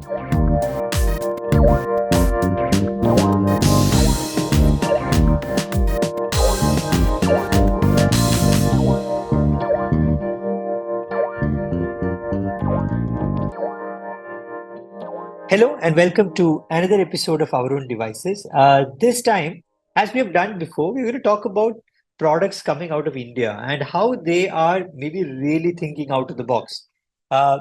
Hello and welcome to another episode of Our Own Devices. This time, as we have done before, we're going to talk about products coming out of India and how they are maybe really thinking out of the box. Uh,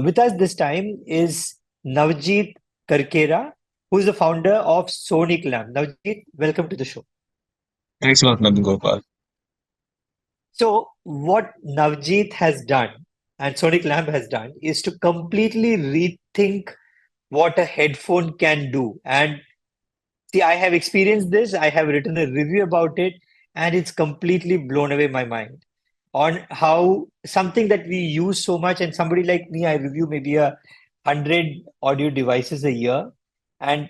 with us this time is Navajith Karkera, who is the founder of Sonic Lamp. Navajith, welcome to the show. Thanks a lot, Nandagopal. So, what Navajit has done and Sonic Lamp has done is to completely rethink what a headphone can do. And see, I have experienced this. I have written a review about it, and it's completely blown away my mind on how something that we use so much. And somebody like me, I review maybe 100 audio devices a year, and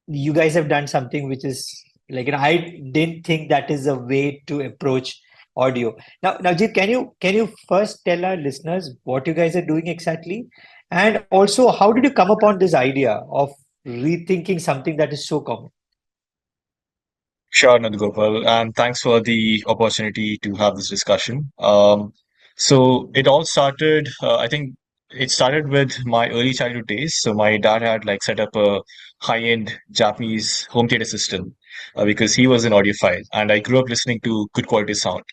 you guys have done something which is like, I didn't think that is a way to approach audio. Now, Jit, can you first tell our listeners what you guys are doing exactly, and also how did you come upon this idea of rethinking something that is so common? Sure, Nandagopal, and thanks for the opportunity to have this discussion. So it all started, I think it started with my early childhood days. So my dad had like set up a high-end Japanese home theater system because he was an audiophile, and I grew up listening to good quality sound.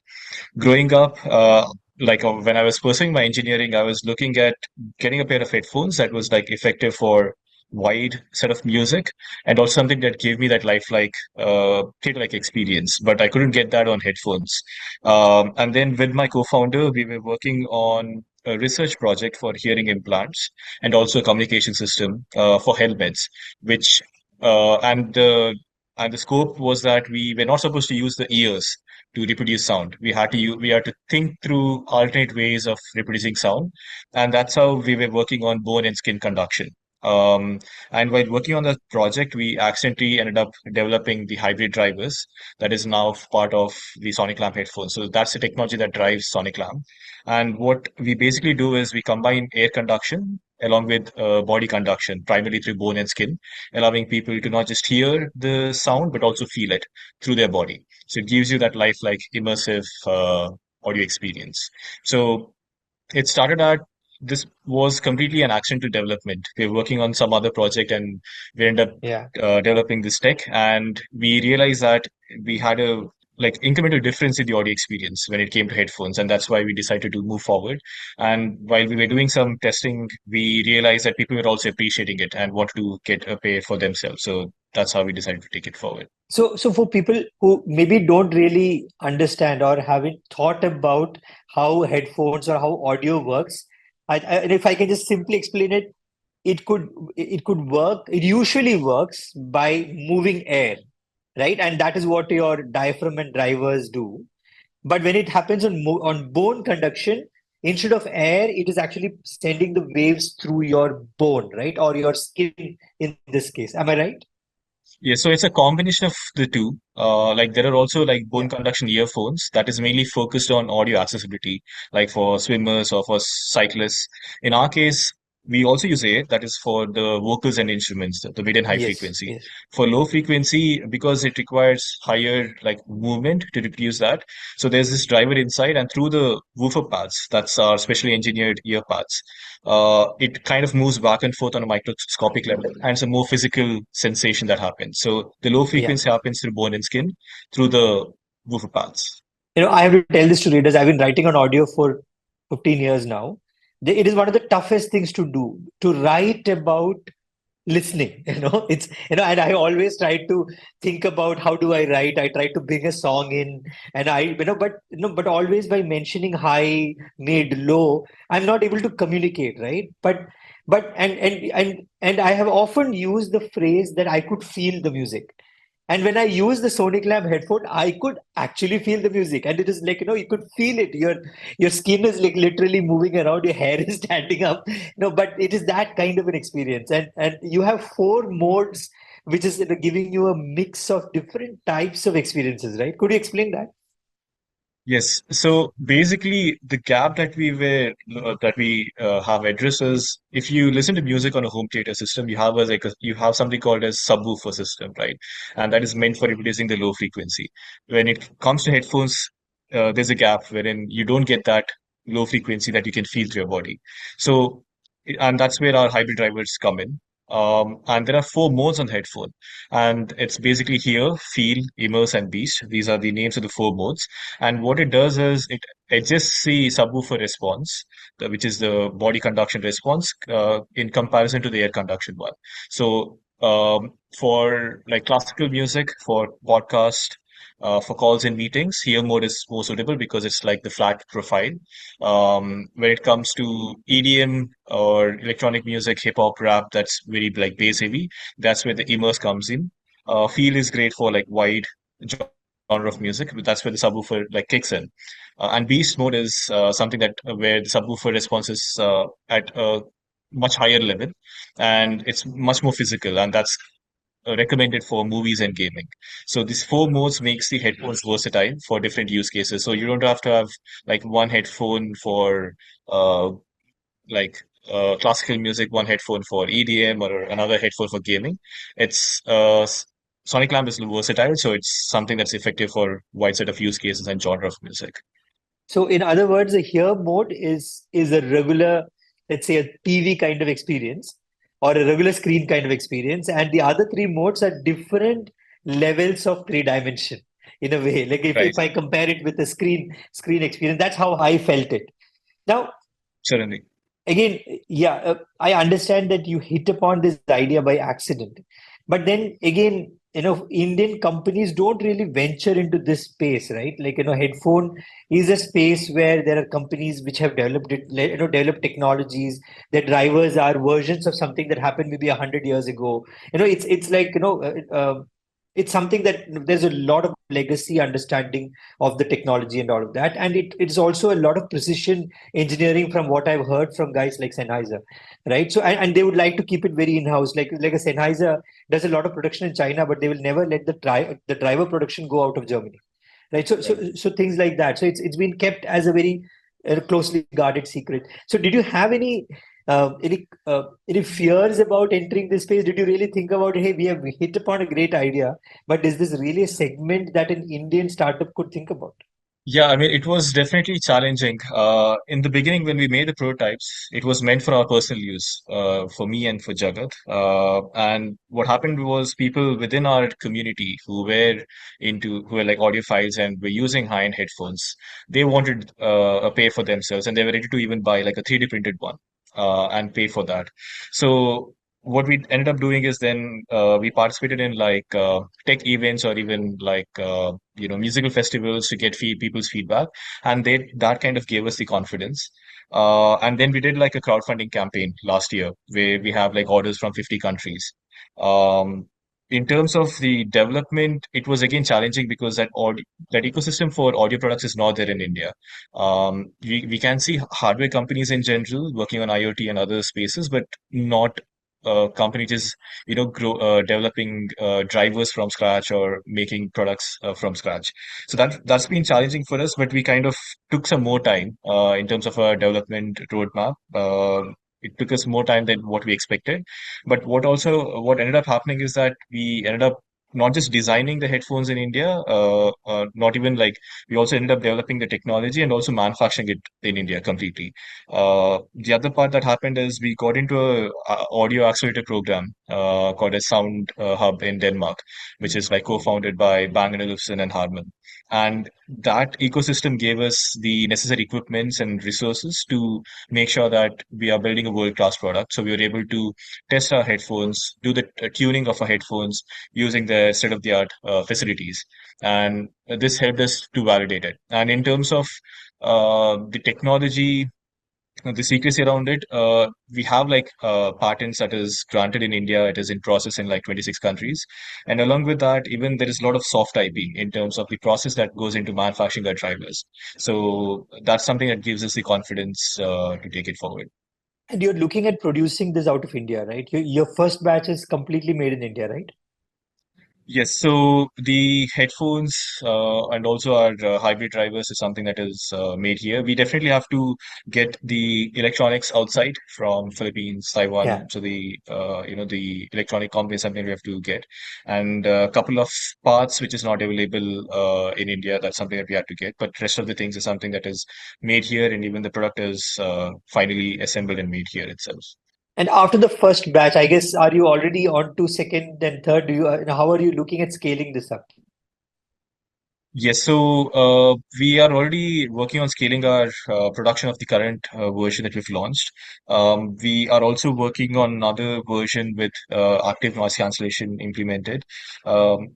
Growing up, when I was pursuing my engineering, I was looking at getting a pair of headphones that was like effective for wide set of music and also something that gave me that lifelike theater-like experience. But I couldn't get that on headphones. And then with my co-founder, we were working on a research project for hearing implants and also a communication system for helmets, which uh, and the and the scope was that we were not supposed to use the ears to reproduce sound. We had to think through alternate ways of reproducing sound, and that's how we were working on bone and skin conduction. Um, and while working on that project, we accidentally ended up developing the hybrid drivers that is now part of the Sonic Lamp headphones. So that's the technology that drives Sonic Lamp. And what we basically do is we combine air conduction along with body conduction, primarily through bone and skin, allowing people to not just hear the sound but also feel it through their body. So it gives you that lifelike immersive audio experience. So it started out, this was completely an accidental development. We were working on some other project and we ended up Yeah. developing this tech, and we realized that we had a like incremental difference in the audio experience when it came to headphones, and that's why we decided to move forward. And while we were doing some testing, we realized that people were also appreciating it and wanted to get a pair for themselves. So that's how we decided to take it forward. So for people who maybe don't really understand or haven't thought about how headphones or how audio works, and if I can just simply explain it, it could it could work. It usually works by moving air, right? And that is what your diaphragm and drivers do. But when it happens on bone conduction, instead of air, it is actually sending the waves through your bone, right? Or your skin in this case. Am I right? Yeah, so it's a combination of the two. Like there are also like Yeah. bone conduction earphones that is mainly focused on audio accessibility, like for swimmers or for cyclists. In our case, we also use air that is for the vocals and instruments, the mid and high Yes. frequency. Yes. For low frequency, because it requires higher like movement to reproduce that. So there's this driver inside, and through the woofer pads, that's our specially engineered ear pads, it kind of moves back and forth on a microscopic level, and it's a more physical sensation that happens. So the low Yeah. frequency happens through bone and skin through the woofer paths. I have to tell this to readers. I've been writing on audio for 15 years now. It is one of the toughest things to do, to write about listening. And I always try to think about how do I write. I try to bring a song in, and but always by mentioning high, mid, low, I'm not able to communicate, right? But and I have often used the phrase that I could feel the music. And when I use the Sonic Lamp headphone, I could actually feel the music. And it is like, you could feel it. Your skin is like literally moving around, your hair is standing up. But it is that kind of an experience. And you have four modes, which is giving you a mix of different types of experiences, right? Could you explain that? Yes. So basically, the gap that we have addressed is if you listen to music on a home theater system, you have you have something called as subwoofer system, right? And that is meant for replacing the low frequency. When it comes to headphones, there's a gap wherein you don't get that low frequency that you can feel through your body. So, and that's where our hybrid drivers come in. And there are four modes on headphone, and it's basically hear, feel, immerse, and beast. These are the names of the four modes. And what it does is it adjusts the subwoofer response, which is the body conduction response, in comparison to the air conduction one. So, for like classical music, for podcast, for calls and meetings, here mode is more suitable because it's like the flat profile. When it comes to EDM or electronic music, hip hop, rap, that's very like bass heavy. That's where the immerse comes in. Feel is great for like wide genre of music, but that's where the subwoofer like kicks in. And beast mode is something that where the subwoofer response is at a much higher level, and it's much more physical, and that's recommended for movies and gaming. So these four modes makes the headphones versatile for different use cases. So you don't have to have like one headphone for uh, like classical music, one headphone for EDM, or another headphone for gaming. It's Sonic Lamp is versatile, so it's something that's effective for wide set of use cases and genre of music. So in other words, a hear mode is a regular, let's say a TV kind of experience or a regular screen kind of experience, and the other three modes are different levels of three dimension in a way. Like Right. if I compare it with the screen experience, that's how I felt it. Now, Certainly. again, yeah, I understand that you hit upon this idea by accident, but then again, Indian companies don't really venture into this space, right? Like, headphone is a space where there are companies which have developed it, developed technologies. Their drivers are versions of something that happened maybe 100 years ago. It's like, it's something that there's a lot of legacy understanding of the technology and all of that, and it's also a lot of precision engineering from what I've heard from guys like Sennheiser, right? So and they would like to keep it very in-house. Like a Sennheiser does a lot of production in China, but they will never let the driver production go out of Germany, right? So Right. things like that. So it's been kept as a very closely guarded secret. So did you have any fears about entering this space? Did you really think about, hey, we have hit upon a great idea, but is this really a segment that an Indian startup could think about? Yeah, I mean, it was definitely challenging. In the beginning, when we made the prototypes, it was meant for our personal use, for me and for Jagat. And what happened was people within our community who were like audiophiles and were using high-end headphones, they wanted a pair for themselves, and they were ready to even buy like a 3D printed one, and pay for that. So what we ended up doing is then we participated in like tech events or even like musical festivals to get people's feedback, and that kind of gave us the confidence. And then we did like a crowdfunding campaign last year where we have like orders from 50 countries. Um, in terms of the development, it was again challenging because that ecosystem for audio products is not there in India. We can see hardware companies in general working on IoT and other spaces, but not company just developing drivers from scratch or making products from scratch. So that's been challenging for us, but we kind of took some more time in terms of our development roadmap. It took us more time than what we expected, but what ended up happening is that we ended up not just designing the headphones in India, not even like we also ended up developing the technology and also manufacturing it in India completely. The other part that happened is we got into a audio accelerator program called a Sound Hub in Denmark, which is like co-founded by Bang& Olufsen and Harman. And that ecosystem gave us the necessary equipments and resources to make sure that we are building a world-class product. So we were able to test our headphones, do the tuning of our headphones using the state-of-the-art facilities. And this helped us to validate it. And in terms of the technology, the secrecy around it, we have like patents that is granted in India. It is in process in like 26 countries. And along with that, even there is a lot of soft IP in terms of the process that goes into manufacturing our drivers. So that's something that gives us the confidence to take it forward. And you're looking at producing this out of India, right? Your first batch is completely made in India, right? Yes, so the headphones and also our hybrid drivers is something that is made here. We definitely have to get the electronics outside from Philippines, Yeah. Taiwan. So the electronic component is something we have to get, and a couple of parts which is not available in India. That's something that we have to get. But rest of the things is something that is made here, and even the product is finally assembled and made here itself. And after the first batch, I guess, are you already on to second and third? Do you, how are you looking at scaling this up? Yes, so we are already working on scaling our production of the current version that we've launched. We are also working on another version with active noise cancellation implemented.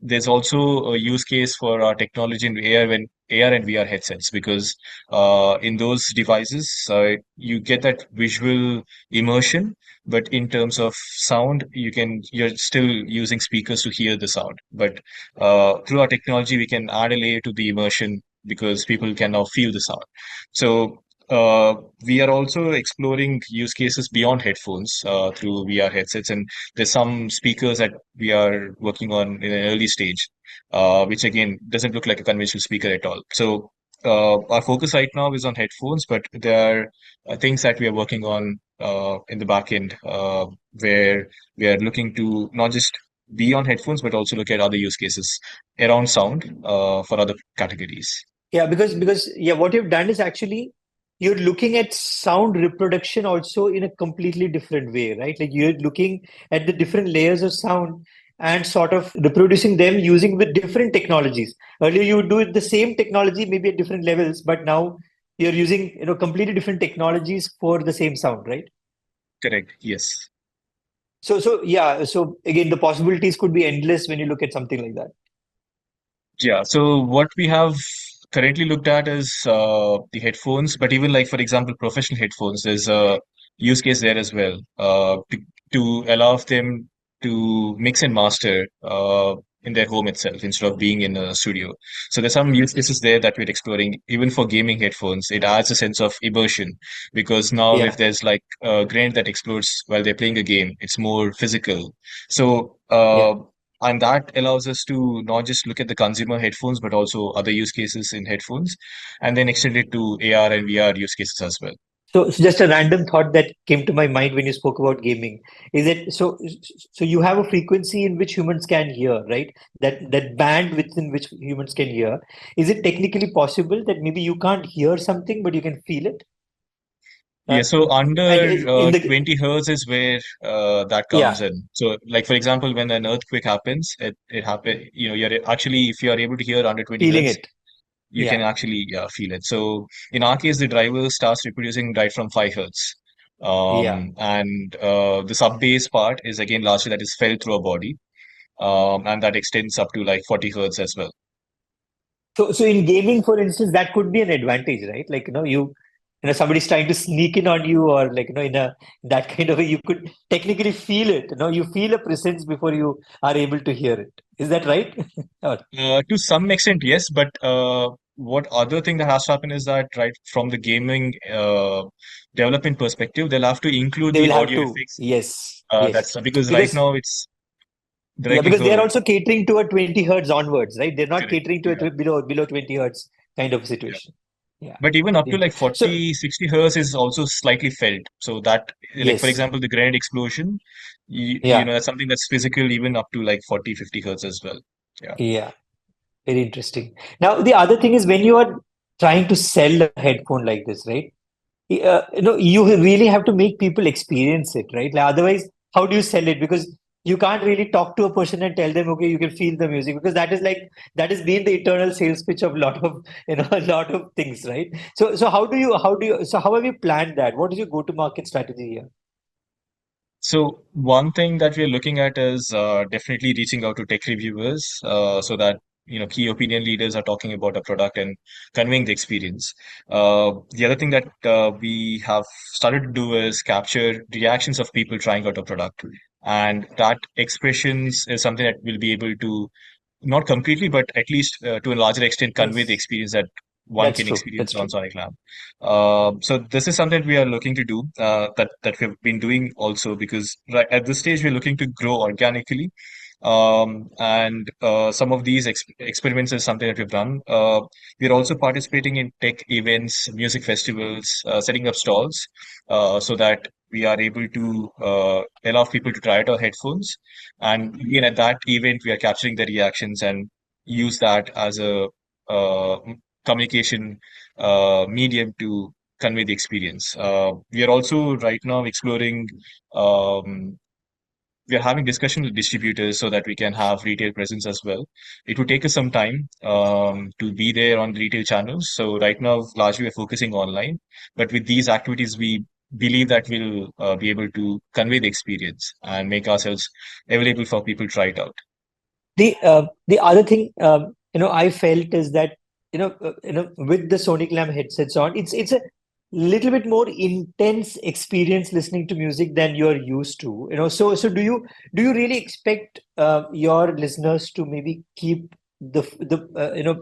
There's also a use case for our technology in AR and VR headsets because in those devices you get that visual immersion, but in terms of sound, you're still using speakers to hear the sound, but through our technology, we can add a layer to the immersion because people can now feel the sound. So we are also exploring use cases beyond headphones through VR headsets, and there's some speakers that we are working on in an early stage, which again doesn't look like a conventional speaker at all. So our focus right now is on headphones, but there are things that we are working on in the back end where we are looking to not just be on headphones, but also look at other use cases around sound for other categories. Yeah, because yeah, what you've done is actually you're looking at sound reproduction also in a completely different way, right? Like you're looking at the different layers of sound and sort of reproducing them using with different technologies. Earlier you would do it the same technology, maybe at different levels, but now you're using, completely different technologies for the same sound, right? Correct. Yes. So yeah, so again, the possibilities could be endless when you look at something like that. Yeah. So what we have currently looked at is the headphones, but even like, for example, professional headphones, there's a use case there as well to allow them to mix and master in their home itself instead of being in a studio. So there's some use cases there that we're exploring. Even for gaming headphones, it adds a sense of immersion because now if Yeah, there's like a grenade that explodes while they're playing a game, it's more physical. So yeah. and that allows us to not just look at the consumer headphones, but also other use cases in headphones, and then extend it to AR and VR use cases as well. So just a random thought that came to my mind when you spoke about gaming is that so you have a frequency in which humans can hear, right? That band within which humans can hear. Is it technically possible that maybe you can't hear something but you can feel it? Yeah, so And under in the 20 hertz is where that comes yeah, in. So, like for example, when an earthquake happens, it happen. You're actually if you are able to hear under 20 feeling hertz, it. you can Yeah, actually feel it. So, in our case, the driver starts reproducing right from 5 hertz. yeah. And the sub bass part is again largely that is felt through a body. And that extends up to like 40 hertz as well. So in gaming, for instance, that could be an advantage, right? Like, somebody's trying to sneak in on you, or like, in a that kind of way, you could technically feel it. You feel a presence before you are able to hear it. Is that right? Or To some extent, yes, but what other thing that has to happen is that right from the gaming development perspective, they'll have to include they the will have audio to, effects. yes, yes, That's because right because now it's yeah, directly because they go are ahead. also catering to a 20 hertz onwards, right? They're not Correct. catering to Yeah. a below 20 hertz kind of Yeah. situation. Yeah. But even up to Int- like So 40, 60 hertz is also slightly felt. So that, like for yes, example, the grenade explosion, yeah, that's something that's physical even up to like 40, 50 hertz as well. Yeah. yeah. Very interesting. Now, the other thing is when you are trying to sell a headphone like this, right? You really have to make people experience it, right? Like otherwise, how do you sell it? Because you can't really talk to a person and tell them, okay, you can feel the music, because that has been the eternal sales pitch of a lot of a lot of things, right? So how have you planned that? What is your go-to-market strategy here? So one thing that we're looking at is definitely reaching out to tech reviewers so that key opinion leaders are talking about a product and conveying the experience. The other thing that we have started to do is capture reactions of people trying out a product, and that expressions is something that we'll be able to not completely, but at least to a larger extent, convey the Yes, experience that one that's can true. experience That's on true. Sonic Lab. So this is something we are looking to do that we've been doing also because right at this stage we're looking to grow organically. And some of these experiments is something that we've done. We're also participating in tech events, music festivals, setting up stalls, so that we are able to allow people to try out our headphones. And again, at that event, we are capturing the reactions and use that as a communication medium to convey the experience. We are also right now exploring. Um, we are having discussion with distributors so that we can have retail presence as well. It would take us some time to be there on retail channels. So right now, largely we're focusing online, but with these activities, we believe that we'll be able to convey the experience and make ourselves available for people to try it out. The other thing I felt is that with the Sonic Lamb headsets on, it's a little bit more intense experience listening to music than you're used to. So do you really expect your listeners to maybe keep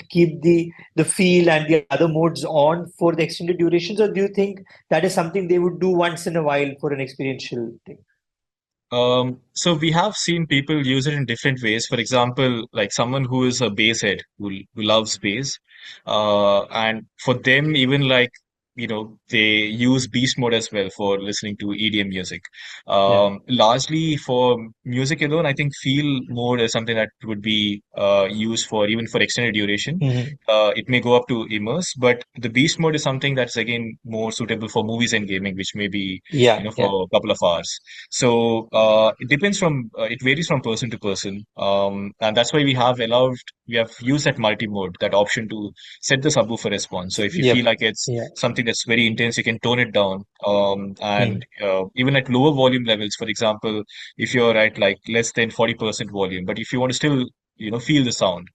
keep the feel and the other modes on for the extended durations, or do you think that is something they would do once in a while for an experiential thing? So we have seen people use it in different ways. For example, like someone who is a bass head who loves bass, and for them, even like they use beast mode as well for listening to EDM music. Yeah. Largely for music alone, I think feel mode is something that would be used for even for extended duration. Mhm. It may go up to immerse, but the beast mode is something that's again more suitable for movies and gaming, which may be Yeah, yeah. for a couple of hours. So it varies from person to person, and that's why we have used that multi mode, that option to set the subwoofer response. So if you Yep. feel like it's Yeah. something that's very intense, you can tone it down. And Mm. even at lower volume levels, for example, if you're at like less than 40% volume, but if you want to still feel the sound,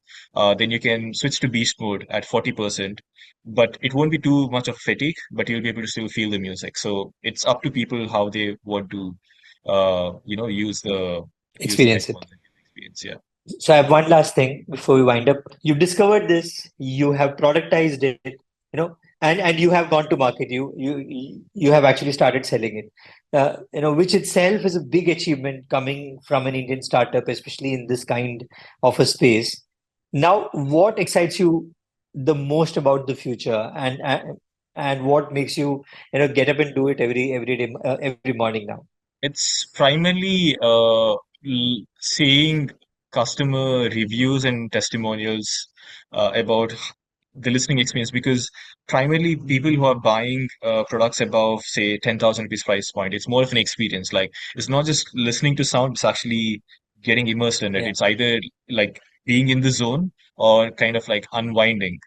then you can switch to beast mode at 40%, but it won't be too much of fatigue, but you'll be able to still feel the music. So it's up to people how they want to use the Experience it. headphones and get the experience. Yeah. So I have one last thing before we wind up. You've discovered this, you have productized it, and you have gone to market. You have actually started selling it. Which itself is a big achievement coming from an Indian startup, especially in this kind of a space. Now, what excites you the most about the future, and what makes you get up and do it every day, every morning now? It's primarily seeing customer reviews and testimonials about the listening experience, because primarily people who are buying products above say 10,000 rupees price point, it's more of an experience. Like it's not just listening to sound, it's actually getting immersed in it. Yeah. It's either like being in the zone or kind of like unwinding,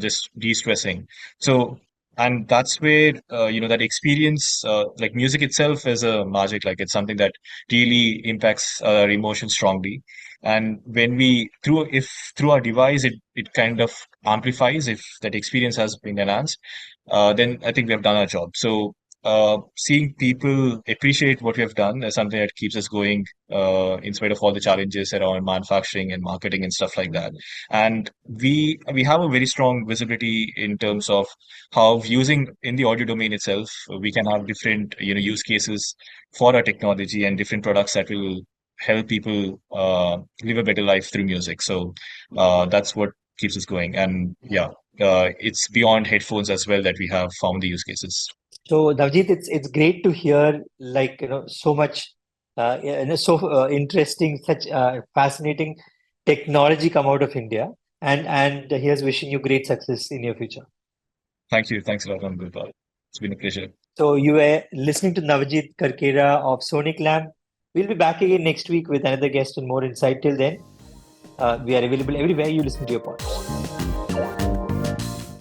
just de-stressing. So and that's where that experience, like music itself is a magic. Like it's something that really impacts our emotions strongly. And when we through our device, it kind of amplifies if that experience has been enhanced, then I think we have done our job. So seeing people appreciate what we have done is something that keeps us going, in spite of all the challenges around manufacturing and marketing and stuff like that. And we have a very strong visibility in terms of how using in the audio domain itself, we can have different use cases for our technology and different products that will help people live a better life through music. So that's what keeps us going. And yeah, it's beyond headphones as well that we have found the use cases. So Navjeet, it's great to hear so much so interesting, such fascinating technology come out of India, and here's wishing you great success in your future. Thank you. Thanks a lot, Nandagopal. It's been a pleasure. So you were listening to Navajith Karkera of Sonic Lamb. We'll be back again next week with another guest and more insight. Till then, we are available everywhere you listen to your pods.